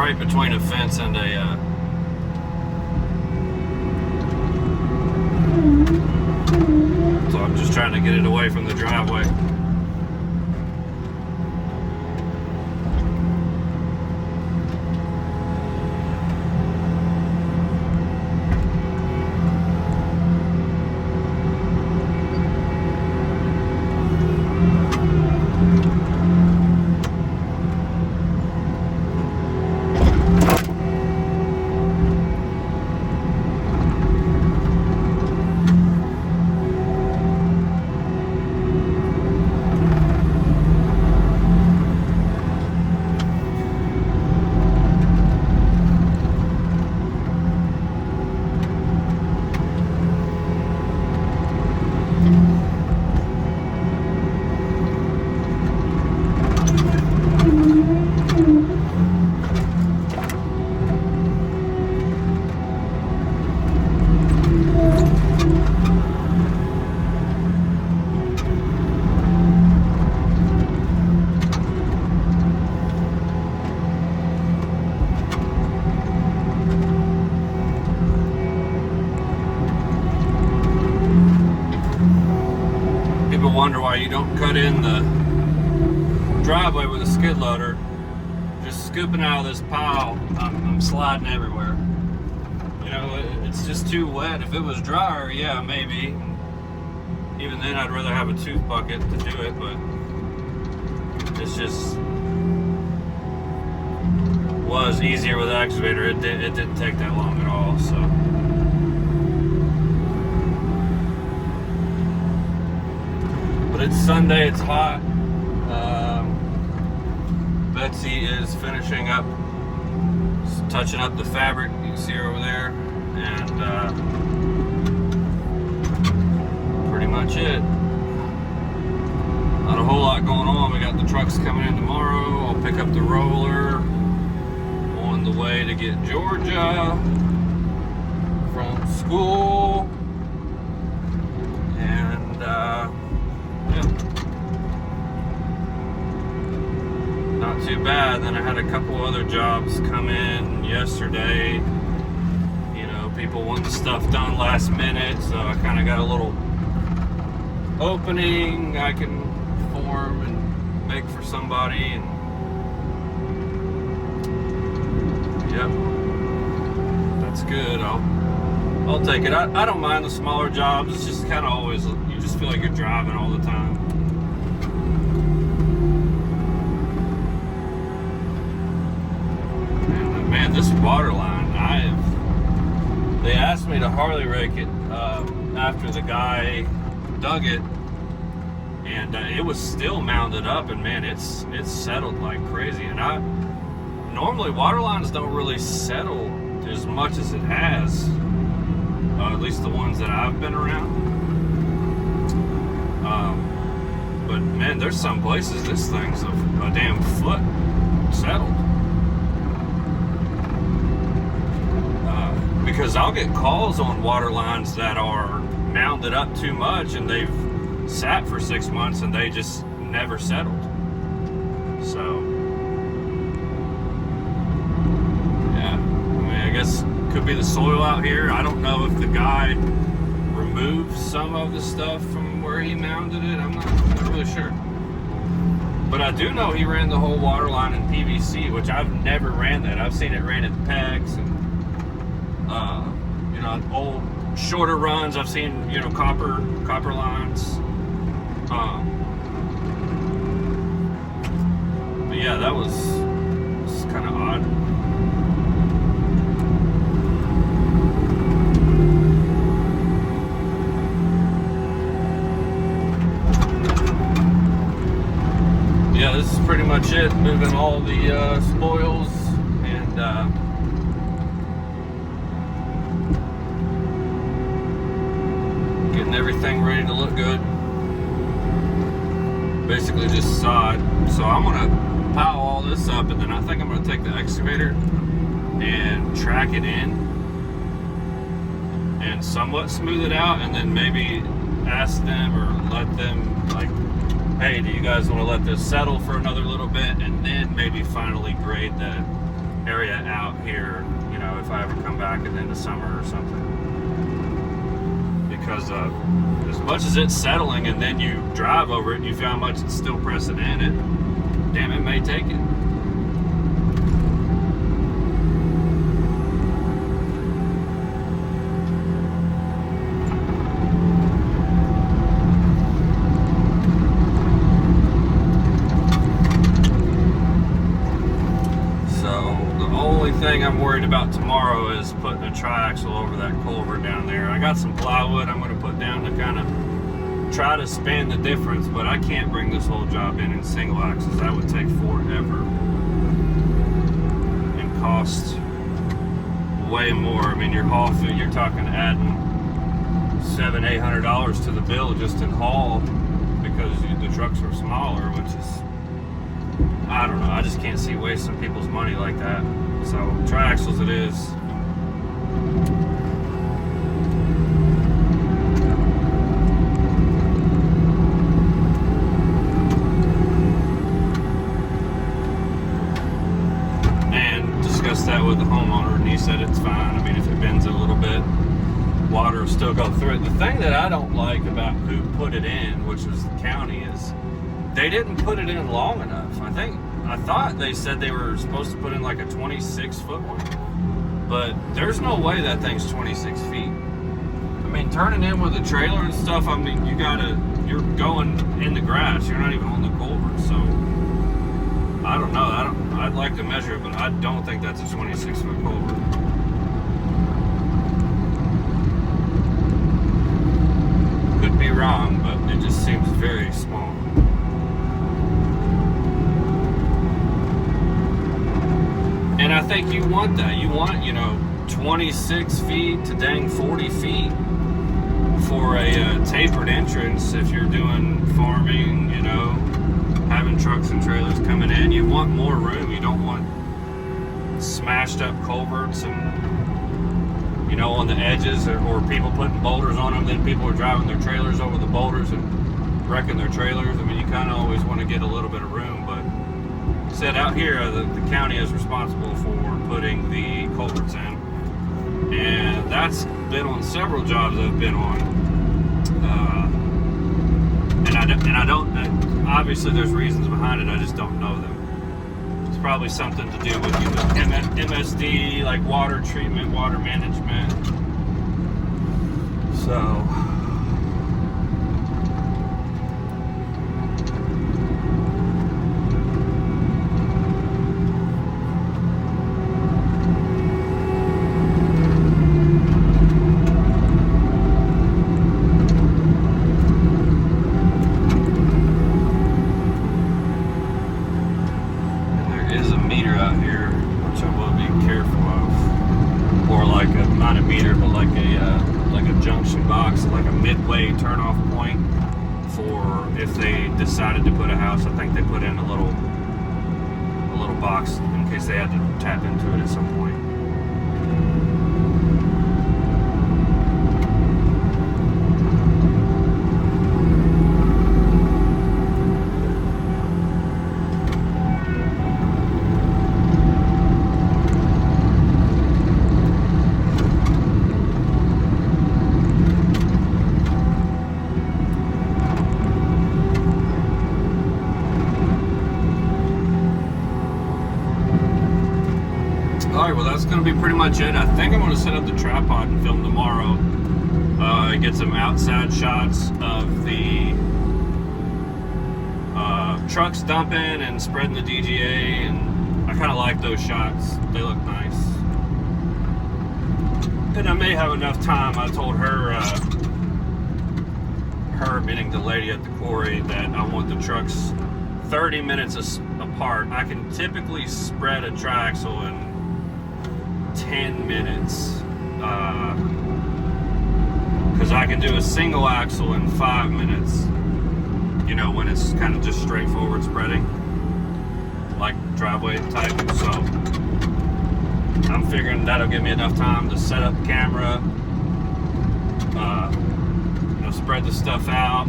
right between a fence and a so I'm just trying to get it away from the driveway. Wonder why you don't cut in the driveway with a skid loader. Just scooping out of this pile, I'm sliding everywhere. You know, it's just too wet. If it was drier, yeah, maybe. Even then, I'd rather have a tooth bucket to do it, but it's just was easier with the excavator. It didn't take that long at all, so. But it's Sunday, it's hot. Betsy is finishing up, touching up the fabric. You can see her over there. And pretty much it. Not a whole lot going on. We got the trucks coming in tomorrow. I'll pick up the roller on the way to get Georgia from school. And yeah. Not too bad. Then I had a couple other jobs come in yesterday. You know, people wanting stuff done last minute, so I kind of got a little opening I can form and make for somebody. And yep, that's good. I'll take it. I don't mind the smaller jobs. It's just kind of always, you just feel like you're driving all the time. Man, this water line, they asked me to Harley rake it after the guy dug it, and it was still mounded up, and man, it's settled like crazy. And normally water lines don't really settle as much as it has, at least the ones that I've been around. But man, there's some places this thing's a damn foot settled. Because I'll get calls on water lines that are mounded up too much and they've sat for 6 months and they just never settled. So, yeah, I mean, I guess could be the soil out here. I don't know if the guy removed some of the stuff from where he mounded it. I'm not really sure. But I do know he ran the whole water line in PVC, which I've never ran that. I've seen it ran in PEX and you know, old shorter runs. I've seen, you know, copper lines. But yeah, that was kind of odd. Yeah, this is pretty much it. Moving all the spoils and getting everything ready to look good. Basically just sod. So I'm gonna pile all this up, and then I think I'm gonna take the excavator and track it in and somewhat smooth it out, and then maybe ask them or let them, like, hey, do you guys want to let this settle for another little bit, and then maybe finally grade area out here, you know, if I ever come back at the end of summer or something. Because as much as it's settling and then you drive over it and you feel how much it's still pressing in, it may take it. I'm worried about tomorrow is putting a triaxle over that culvert down there. I got some plywood I'm going to put down to kind of try to span the difference, but I can't bring this whole job in single axles. That would take forever and cost way more. I mean, you're talking adding $700-800 to the bill just in haul because the trucks are smaller, which is, I don't know. I just can't see wasting people's money like that. So, triaxles it is. And discussed that with the homeowner, and he said it's fine. I mean, if it bends a little bit, water will still go through it. The thing that I don't like about who put it in, which was the county, is they didn't put it in long enough. I thought they said they were supposed to put in like a 26-foot one, but there's no way that thing's 26 feet. I mean, turning in with a trailer and stuff, I mean, you're going in the grass, you're not even on the culvert, so I don't know. I'd like to measure it, but I don't think that's a 26-foot culvert. Could be wrong, but it just seems very small. And I think you want that. You want, 26 feet to dang 40 feet for a tapered entrance if you're doing farming, having trucks and trailers coming in. You want more room. You don't want smashed up culverts and, on the edges or people putting boulders on them. Then people are driving their trailers over the boulders and wrecking their trailers. I mean, you kind of always want to get a little bit of room, but said out here the county is responsible for putting the culverts in, and that's been on several jobs I've been on, and I don't obviously there's reasons behind it, I just don't know them. It's probably something to do with MSD, like water treatment, water management. So turn-off point for if they decided to put a house. I think they put in a little box in case they had to tap into it at some point. Alright, well that's going to be pretty much it. I think I'm going to set up the tripod and film tomorrow. Get some outside shots of the trucks dumping and spreading the DGA, and I kind of like those shots. They look nice. And I may have enough time. I told her, meaning the lady at the quarry, that I want the trucks 30 minutes apart. I can typically spread a triaxle in 10 minutes because I can do a single axle in 5 minutes, when it's kind of just straightforward spreading like driveway type. So I'm figuring that'll give me enough time to set up the camera, spread the stuff out,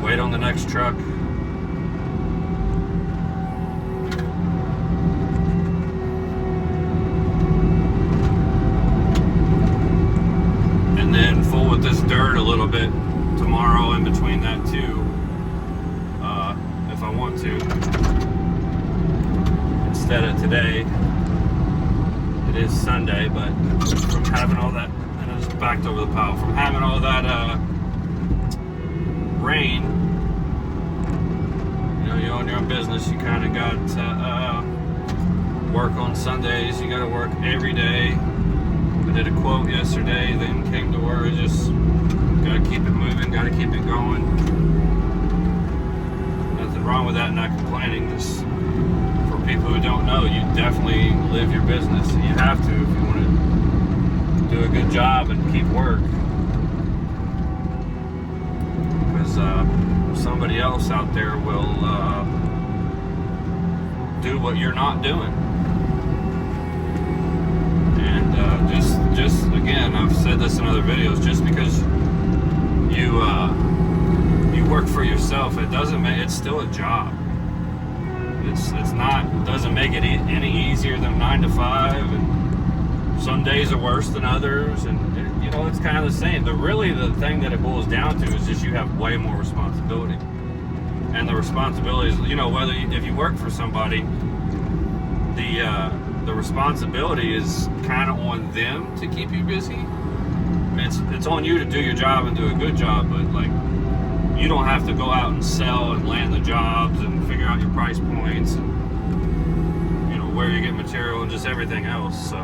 wait on the next truck. with this dirt a little bit tomorrow in between that too, if I want to, instead of today. It is Sunday, but from having all that, and I just backed over the pile, from having all that rain, you know, you own your own business, you kind of got to work on Sundays, you got to work every day. I did a quote yesterday, then came to work, just got to keep it moving, got to keep it going. Nothing wrong with that, not complaining. Just for people who don't know, you definitely live your business, and you have to if you want to do a good job and keep work. Because somebody else out there will do what you're not doing. And just again, I've said this in other videos, just because you work for yourself, it doesn't make, it's still a job. It's not, doesn't make it any easier than 9 to 5, and some days are worse than others, and you know, it's kind of the same. But really, the thing that it boils down to is just you have way more responsibility, and the responsibilities, you know, whether if you work for somebody, the responsibility is kind of on them to keep you busy. I mean, it's on you to do your job and do a good job, but like, you don't have to go out and sell and land the jobs and figure out your price points and, you know, where you get material and just everything else. So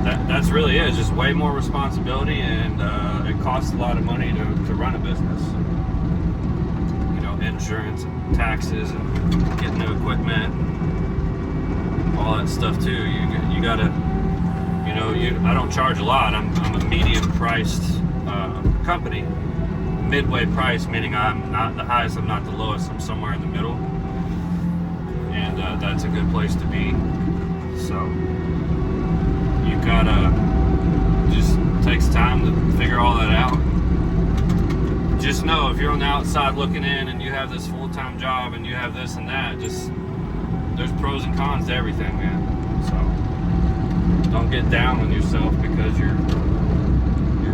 that's really it. It's just way more responsibility, and it costs a lot of money to run a business. You know, insurance and taxes and getting new equipment and all that stuff too. You gotta, you know, I don't charge a lot. I'm a medium priced company, midway price, meaning I'm not the highest, I'm not the lowest, I'm somewhere in the middle, and that's a good place to be. So you gotta, just takes time to figure all that out. Just know, if you're on the outside looking in and you have this full-time job and you have this and that, just, there's pros and cons to everything, man. So don't get down on yourself because you're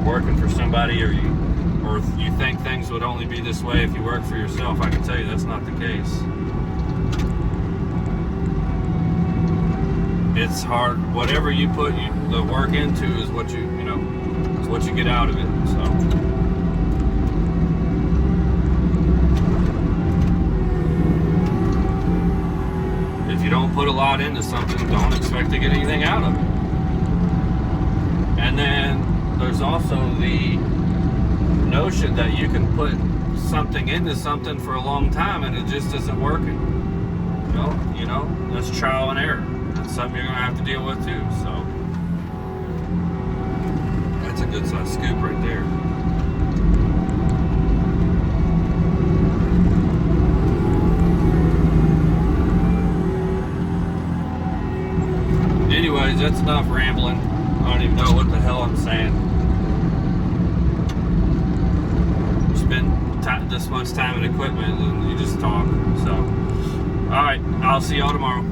working for somebody, or you think things would only be this way if you work for yourself. I can tell you that's not the case. It's hard. Whatever you put the work into is what you know, it's what you get out of it. So if you don't put a lot into something, don't expect to get anything out of it. And then there's also the notion that you can put something into something for a long time and it just isn't working. You know, that's trial and error. That's something you're gonna have to deal with too. So that's a good size scoop right there. Anyways, that's enough rambling. I don't even know what the hell I'm saying. Spend this much time in equipment and you just talk. So, alright, I'll see y'all tomorrow.